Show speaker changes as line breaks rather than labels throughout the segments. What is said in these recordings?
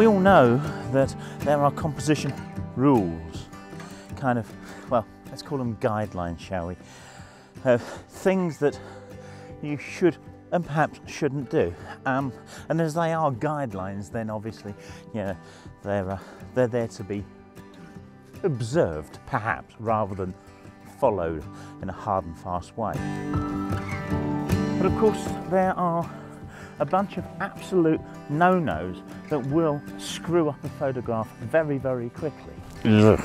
We all know that there are composition rules, kind of, well, let's call them guidelines, shall we? Things that you should and perhaps shouldn't do. And as they are guidelines, then obviously, yeah, they're there to be observed, perhaps, rather than followed in a hard and fast way. But of course, there are a bunch of absolute no-nos that will screw up a photograph very, very quickly. Ugh.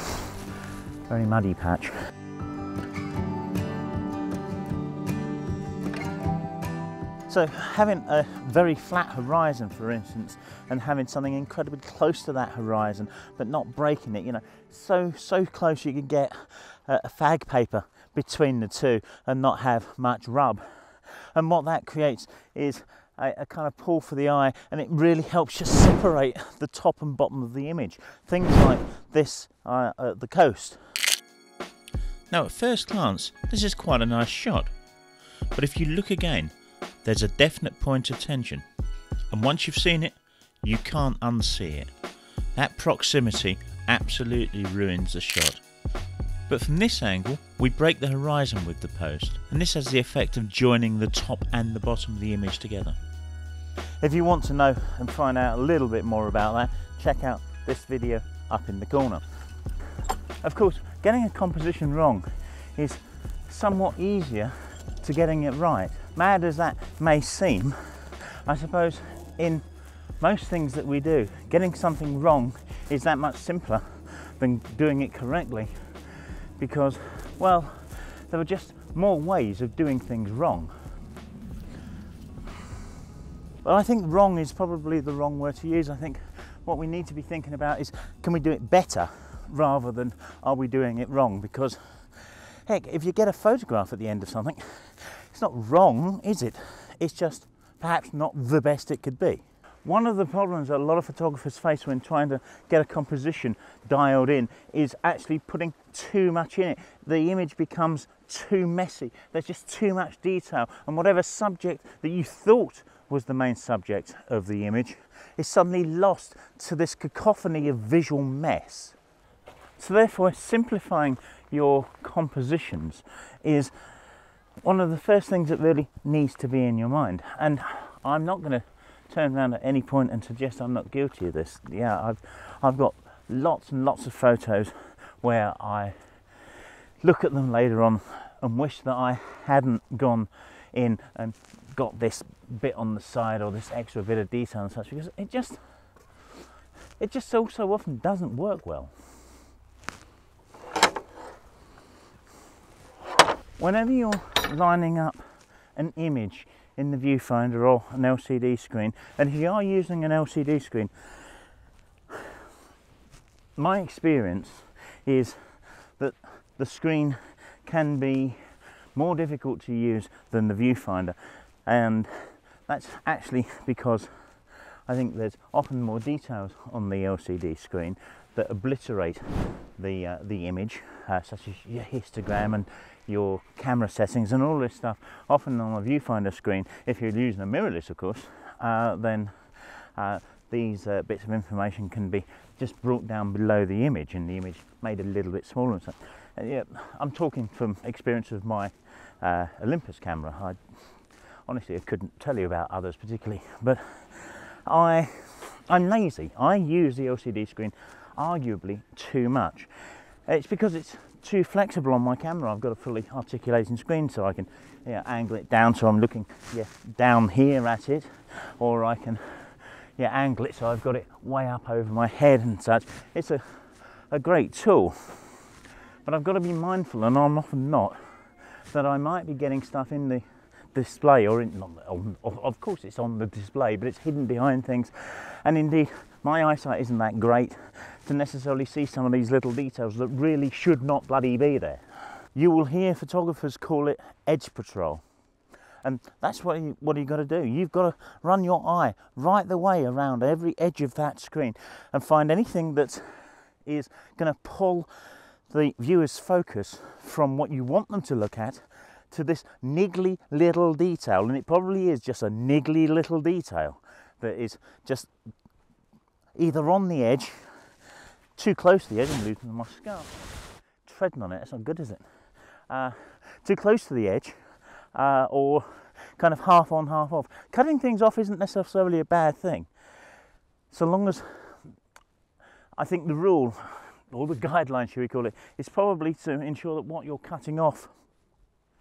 Very muddy patch. So having a very flat horizon, for instance, and having something incredibly close to that horizon, but not breaking it, you know, so close you can get a fag paper between the two and not have much rub. And what that creates is a kind of pull for the eye, and it really helps you separate the top and bottom of the image. Things like this at the coast.
Now at first glance, this is quite a nice shot, but if you look again, there's a definite point of tension, and once you've seen it, you can't unsee it. That proximity absolutely ruins the shot. But from this angle, we break the horizon with the post, and this has the effect of joining the top and the bottom of the image together.
If you want to know and find out a little bit more about that, check out this video up in the corner. Of course, getting a composition wrong is somewhat easier to getting it right. Mad as that may seem, I suppose in most things that we do, getting something wrong is that much simpler than doing it correctly, because, well, there are just more ways of doing things wrong. Well, I think wrong is probably the wrong word to use. I think what we need to be thinking about is, can we do it better rather than are we doing it wrong? Because heck, if you get a photograph at the end of something, it's not wrong, is it? It's just perhaps not the best it could be. One of the problems that a lot of photographers face when trying to get a composition dialed in is actually putting too much in it. The image becomes too messy. There's just too much detail, and whatever subject that you thought was the main subject of the image is suddenly lost to this cacophony of visual mess. So therefore, simplifying your compositions is one of the first things that really needs to be in your mind. And I'm not going to turn around at any point and suggest I'm not guilty of this. Yeah, I've got lots and lots of photos where I look at them later on and wish that I hadn't gone in and got this bit on the side or this extra bit of detail and such, because it just so often doesn't work well. Whenever you're lining up an image in the viewfinder or an LCD screen, and if you are using an LCD screen, my experience is that the screen can be more difficult to use than the viewfinder, and that's actually because I think there's often more details on the LCD screen that obliterate the image, such as your histogram and your camera settings and all this stuff. Often on a viewfinder screen, if you're using a mirrorless, of course, then these bits of information can be just brought down below the image, and the image made a little bit smaller and stuff. Yeah, I'm talking from experience of my Olympus camera. Honestly, I couldn't tell you about others particularly, but I'm lazy. I use the LCD screen arguably too much. It's because it's too flexible on my camera. I've got a fully articulating screen, so I can angle it down so I'm looking down here at it, or I can angle it so I've got it way up over my head and such. It's a great tool, but I've got to be mindful, and I'm often not, that I might be getting stuff in the display, or of course it's on the display, but it's hidden behind things, and indeed my eyesight isn't that great to necessarily see some of these little details that really should not bloody be there. You will hear photographers call it edge patrol, and that's what you got to do. You've got to run your eye right the way around every edge of that screen and find anything that is going to pull the viewer's focus from what you want them to look at to this niggly little detail, and it probably is just a niggly little detail that is just either on the edge, too close to the edge, I'm losing my scarf, treading on it, that's not good, is it? Too close to the edge, or kind of half on, half off. Cutting things off isn't necessarily a bad thing, so long as, I think the rule, or the guideline, should we call it, is probably to ensure that what you're cutting off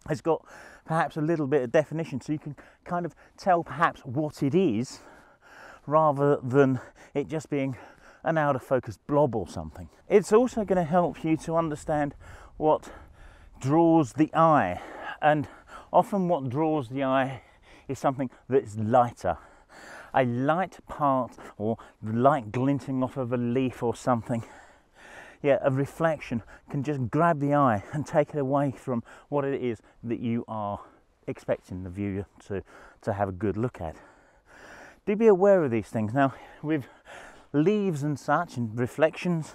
has got perhaps a little bit of definition, so you can kind of tell perhaps what it is, rather than it just being an out of focus blob or something. It's also going to help you to understand what draws the eye, and often what draws the eye is something that's lighter. A light part, or light glinting off of a leaf or something. Yeah, a reflection can just grab the eye and take it away from what it is that you are expecting the viewer to have a good look at. Do be aware of these things. Now, with leaves and such and reflections,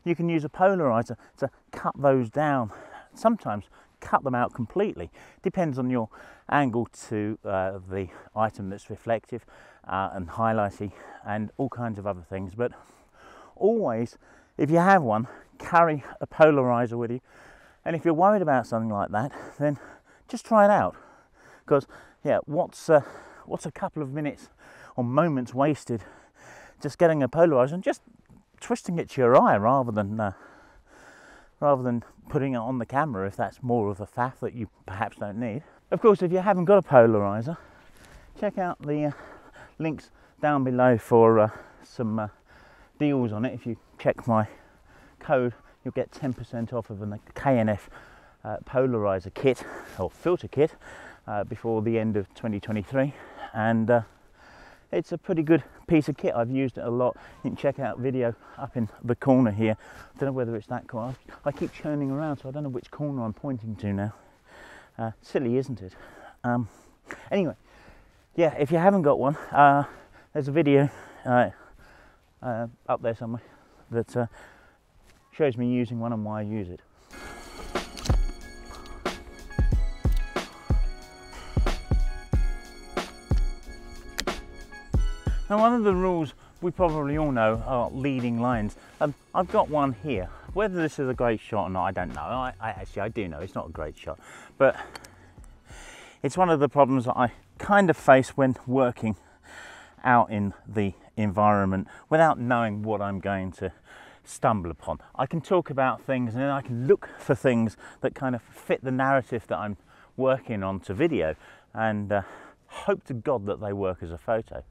you can use a polarizer to cut those down. Sometimes cut them out completely. Depends on your angle to the item that's reflective and highlighty and all kinds of other things. But always, if you have one, carry a polarizer with you. And if you're worried about something like that, then just try it out. Because yeah, what's a couple of minutes or moments wasted just getting a polarizer and just twisting it to your eye rather than putting it on the camera, if that's more of a faff that you perhaps don't need. Of course, if you haven't got a polarizer, check out the links down below for some deals on it. If you check my code, you'll get 10% off of a KNF polarizer kit or filter kit before the end of 2023, and it's a pretty good piece of kit. I've used it a lot. You can check out video up in the corner here. I don't know whether it's that corner. I keep churning around, so I don't know which corner I'm pointing to now. Silly, isn't it? Anyway, yeah, if you haven't got one, there's a video up there somewhere that shows me using one and why I use it. Now, one of the rules we probably all know are leading lines. I've got one here. Whether this is a great shot or not, I don't know. I do know it's not a great shot, but it's one of the problems that I kind of face when working out in the environment without knowing what I'm going to stumble upon. I can talk about things and then I can look for things that kind of fit the narrative that I'm working on to video, and hope to God that they work as a photo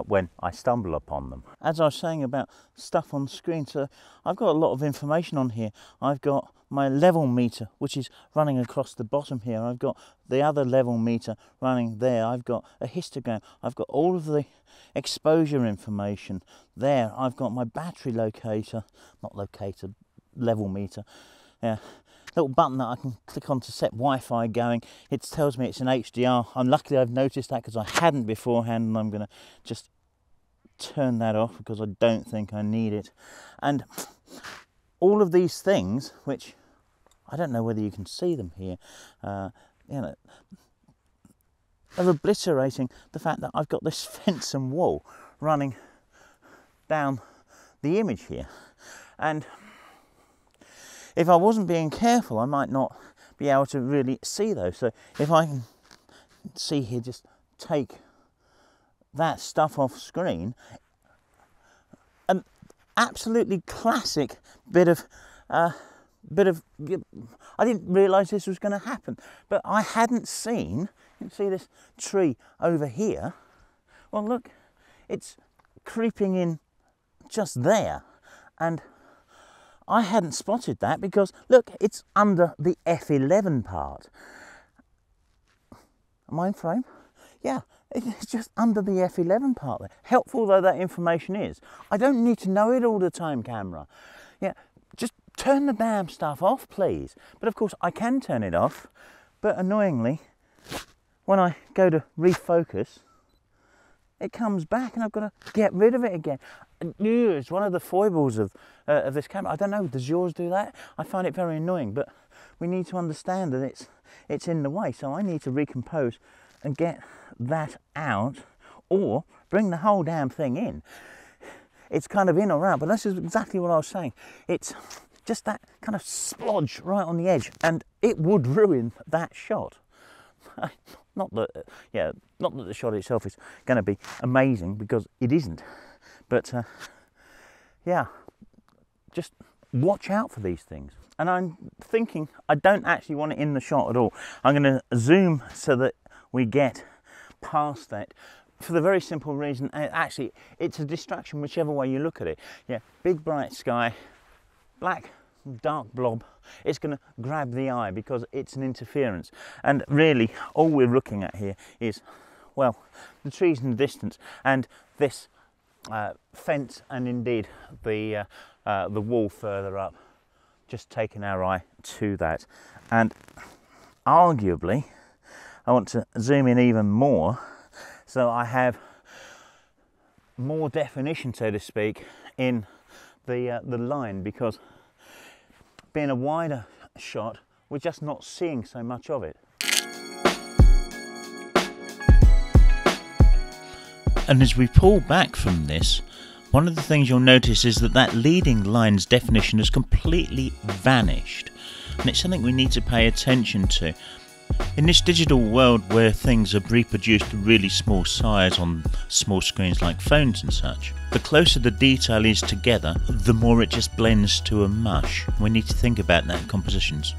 when I stumble upon them. As I was saying about stuff on screen, so I've got a lot of information on here. I've got my level meter, which is running across the bottom here. I've got the other level meter running there. I've got a histogram. I've got all of the exposure information there. I've got my battery locator, not locator, level meter. Yeah. Little button that I can click on to set Wi-Fi going. It tells me it's an HDR. Luckily I've noticed that because I hadn't beforehand, and I'm going to just turn that off because I don't think I need it. And all of these things, which I don't know whether you can see them here, you know, are obliterating the fact that I've got this fence and wall running down the image here. And if I wasn't being careful, I might not be able to really see those. So if I can see here, just take that stuff off screen, an absolutely classic bit of, I didn't realise this was going to happen, but I hadn't seen, you can see this tree over here. Well, look, it's creeping in just there, and I hadn't spotted that because, look, it's under the F11 part. Am I in frame? Yeah, it's just under the F11 part there. Helpful though that information is, I don't need to know it all the time, camera. Yeah, just turn the damn stuff off, please. But of course, I can turn it off, but annoyingly, when I go to refocus, it comes back and I've got to get rid of it again. It's one of the foibles of this camera. I don't know, does yours do that? I find it very annoying, but we need to understand that it's in the way. So I need to recompose and get that out, or bring the whole damn thing in. it's kind of in or out, but this is exactly what I was saying. It's just that kind of splodge right on the edge, and it would ruin that shot. Not that the shot itself is going to be amazing, because it isn't, but yeah, just watch out for these things. And I'm thinking I don't actually want it in the shot at all. I'm going to zoom so that we get past that, for the very simple reason, actually it's a distraction whichever way you look at it. Yeah, big bright sky, black dark blob, it's going to grab the eye because it's an interference. And really all we're looking at here is, well, the trees in the distance and this fence, and indeed the wall further up, just taking our eye to that. And arguably I want to zoom in even more so I have more definition, so to speak, in the line, because being a wider shot, we're just not seeing so much of it.
And as we pull back from this, one of the things you'll notice is that leading line's definition has completely vanished, and it's something we need to pay attention to. In this digital world where things are reproduced to really small size on small screens like phones and such, the closer the detail is together, the more it just blends to a mush. We need to think about that in compositions.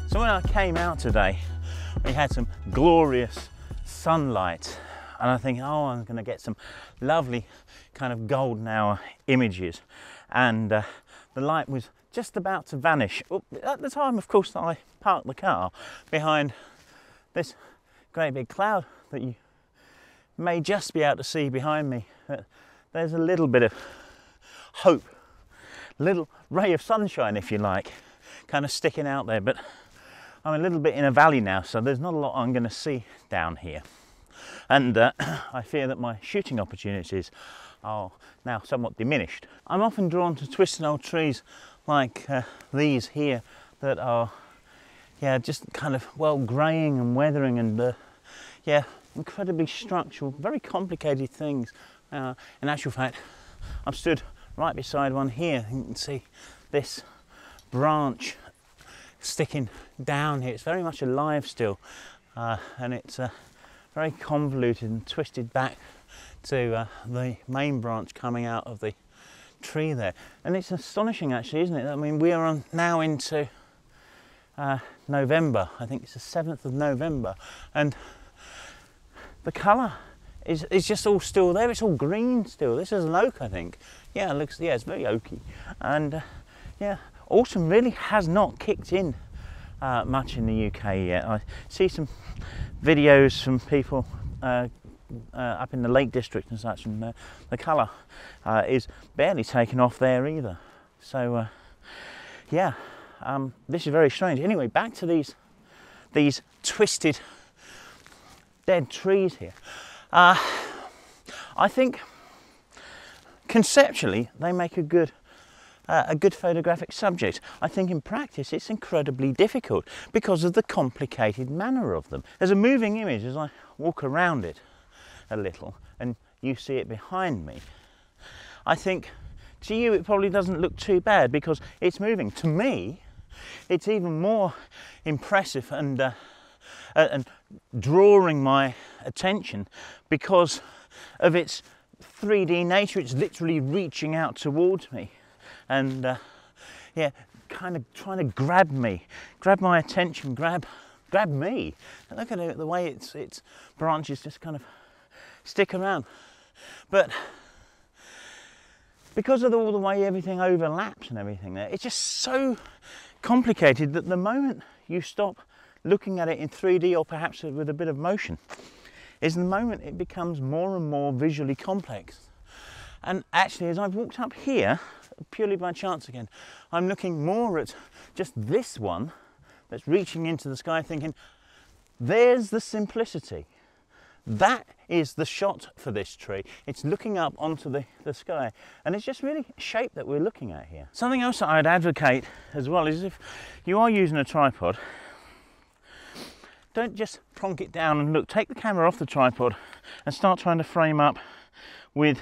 So when I came out today, we had some glorious sunlight, and I think, oh, I'm going to get some lovely kind of golden hour images, and the light was just about to vanish. At the time, of course, that I parked the car behind this great big cloud that you may just be able to see behind me. There's a little bit of hope, a little ray of sunshine, if you like, kind of sticking out there. But I'm a little bit in a valley now, so there's not a lot I'm going to see down here. And I fear that my shooting opportunities are now somewhat diminished. I'm often drawn to twisted old trees like these here that are, yeah, just kind of, well, greying and weathering and yeah, incredibly structural, very complicated things. In actual fact, I'm stood right beside one here. You can see this branch sticking down here. It's very much alive still, and it's very convoluted and twisted back to the main branch coming out of the tree there. And it's astonishing, actually, isn't it? I mean, we are now into November. I think it's the 7th of November, and the colour is just all still there. It's all green still. This is an oak, I think. Yeah, it looks, yeah, it's very oaky. And yeah, autumn really has not kicked in much in the UK yet. I see some videos from people up in the Lake District and such, and the colour is barely taken off there either. So yeah, this is very strange. Anyway, back to these twisted dead trees here. I think conceptually they make a good photographic subject. I think in practice it's incredibly difficult because of the complicated manner of them. There's a moving image as I walk around it a little, and you see it behind me. I think to you it probably doesn't look too bad because it's moving. To me, it's even more impressive and drawing my attention because of its 3D nature. It's literally reaching out towards me and yeah, kind of trying to grab me, grab my attention, grab me. And look at it, the way its branches just kind of stick around. But because of all the way everything overlaps and everything there, it's just so complicated that the moment you stop looking at it in 3D, or perhaps with a bit of motion, is the moment it becomes more and more visually complex. And actually, as I've walked up here, purely by chance again, I'm looking more at just this one that's reaching into the sky, thinking, there's the simplicity. That is the shot for this tree. It's looking up onto the sky, and it's just really shape that we're looking at here. Something else that I'd advocate as well is if you are using a tripod, don't just plonk it down and look. Take the camera off the tripod and start trying to frame up with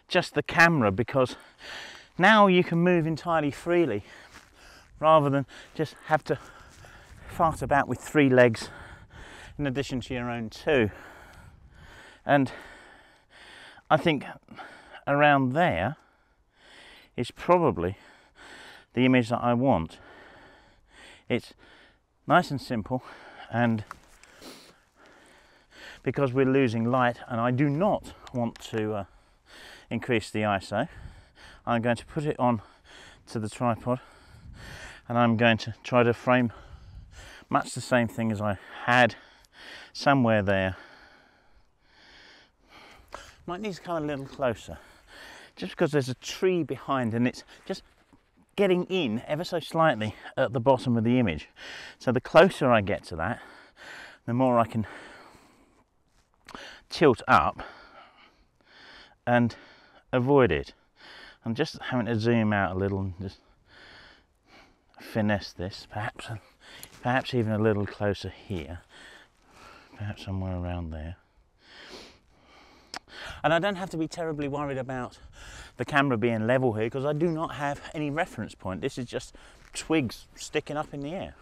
just the camera, because now you can move entirely freely rather than just have to fart about with 3 legs in addition to your own 2. And I think around there is probably the image that I want. It's nice and simple, and because we're losing light and I do not want to increase the ISO, I'm going to put it on to the tripod, and I'm going to try to frame much the same thing as I had somewhere there. Might need to come a little closer, just because there's a tree behind and it's just getting in ever so slightly at the bottom of the image. So the closer I get to that, the more I can tilt up and avoid it. I'm just having to zoom out a little and just finesse this, perhaps even a little closer here, perhaps somewhere around there. And I don't have to be terribly worried about the camera being level here, because I do not have any reference point. This is just twigs sticking up in the air.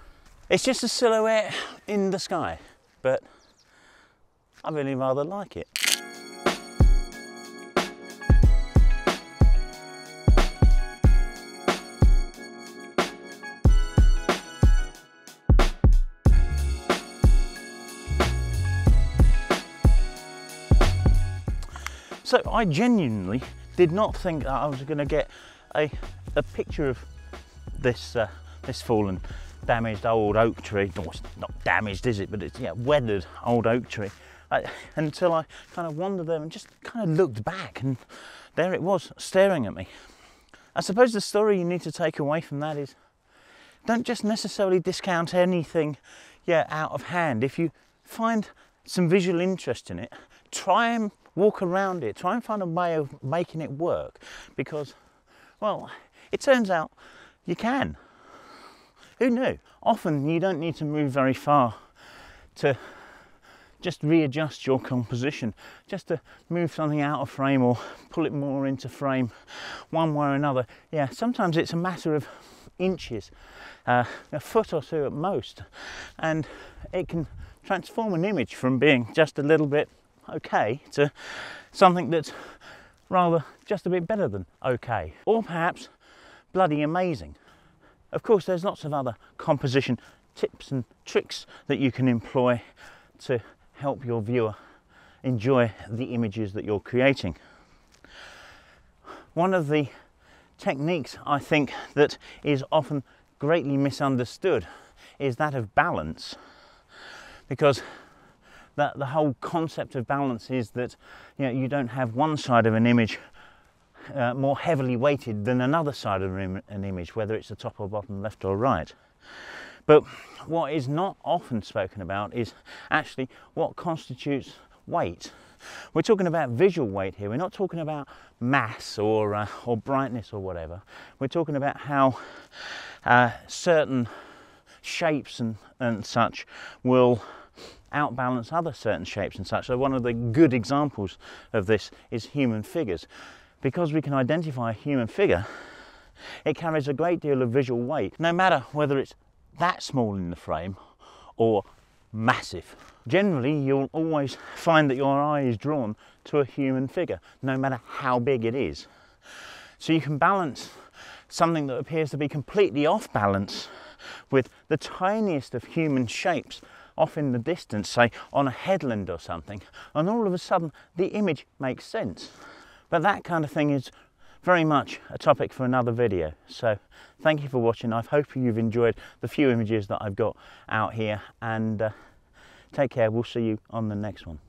It's just a silhouette in the sky, but I really rather like it. So I genuinely did not think that I was going to get a picture of this this fallen, damaged old oak tree. No, it's not damaged, is it? But it's, yeah, weathered old oak tree. Until I kind of wandered there and just kind of looked back, and there it was, staring at me. I suppose the story you need to take away from that is, don't just necessarily discount anything, yeah, out of hand. If you find some visual interest in it, try and walk around it, try and find a way of making it work, because, well, it turns out you can. Who knew? Often you don't need to move very far to just readjust your composition, just to move something out of frame or pull it more into frame one way or another. Yeah, sometimes it's a matter of inches, a foot or 2 at most, and it can transform an image from being just a little bit okay to something that's rather just a bit better than okay, or perhaps bloody amazing. Of course, there's lots of other composition tips and tricks that you can employ to help your viewer enjoy the images that you're creating. One of the techniques I think that is often greatly misunderstood is that of balance, because the whole concept of balance is that, you know, you don't have one side of an image more heavily weighted than another side of an image, whether it's the top or bottom, left or right. But what is not often spoken about is actually what constitutes weight. We're talking about visual weight here. We're not talking about mass or brightness or whatever. We're talking about how certain shapes and such will outbalance other certain shapes and such. So one of the good examples of this is human figures. Because we can identify a human figure, it carries a great deal of visual weight, no matter whether it's that small in the frame or massive. Generally, you'll always find that your eye is drawn to a human figure, no matter how big it is. So you can balance something that appears to be completely off balance with the tiniest of human shapes off in the distance, say on a headland or something, and all of a sudden the image makes sense. But that kind of thing is very much a topic for another video. So thank you for watching. I hope you've enjoyed the few images that I've got out here, and take care. We'll see you on the next one.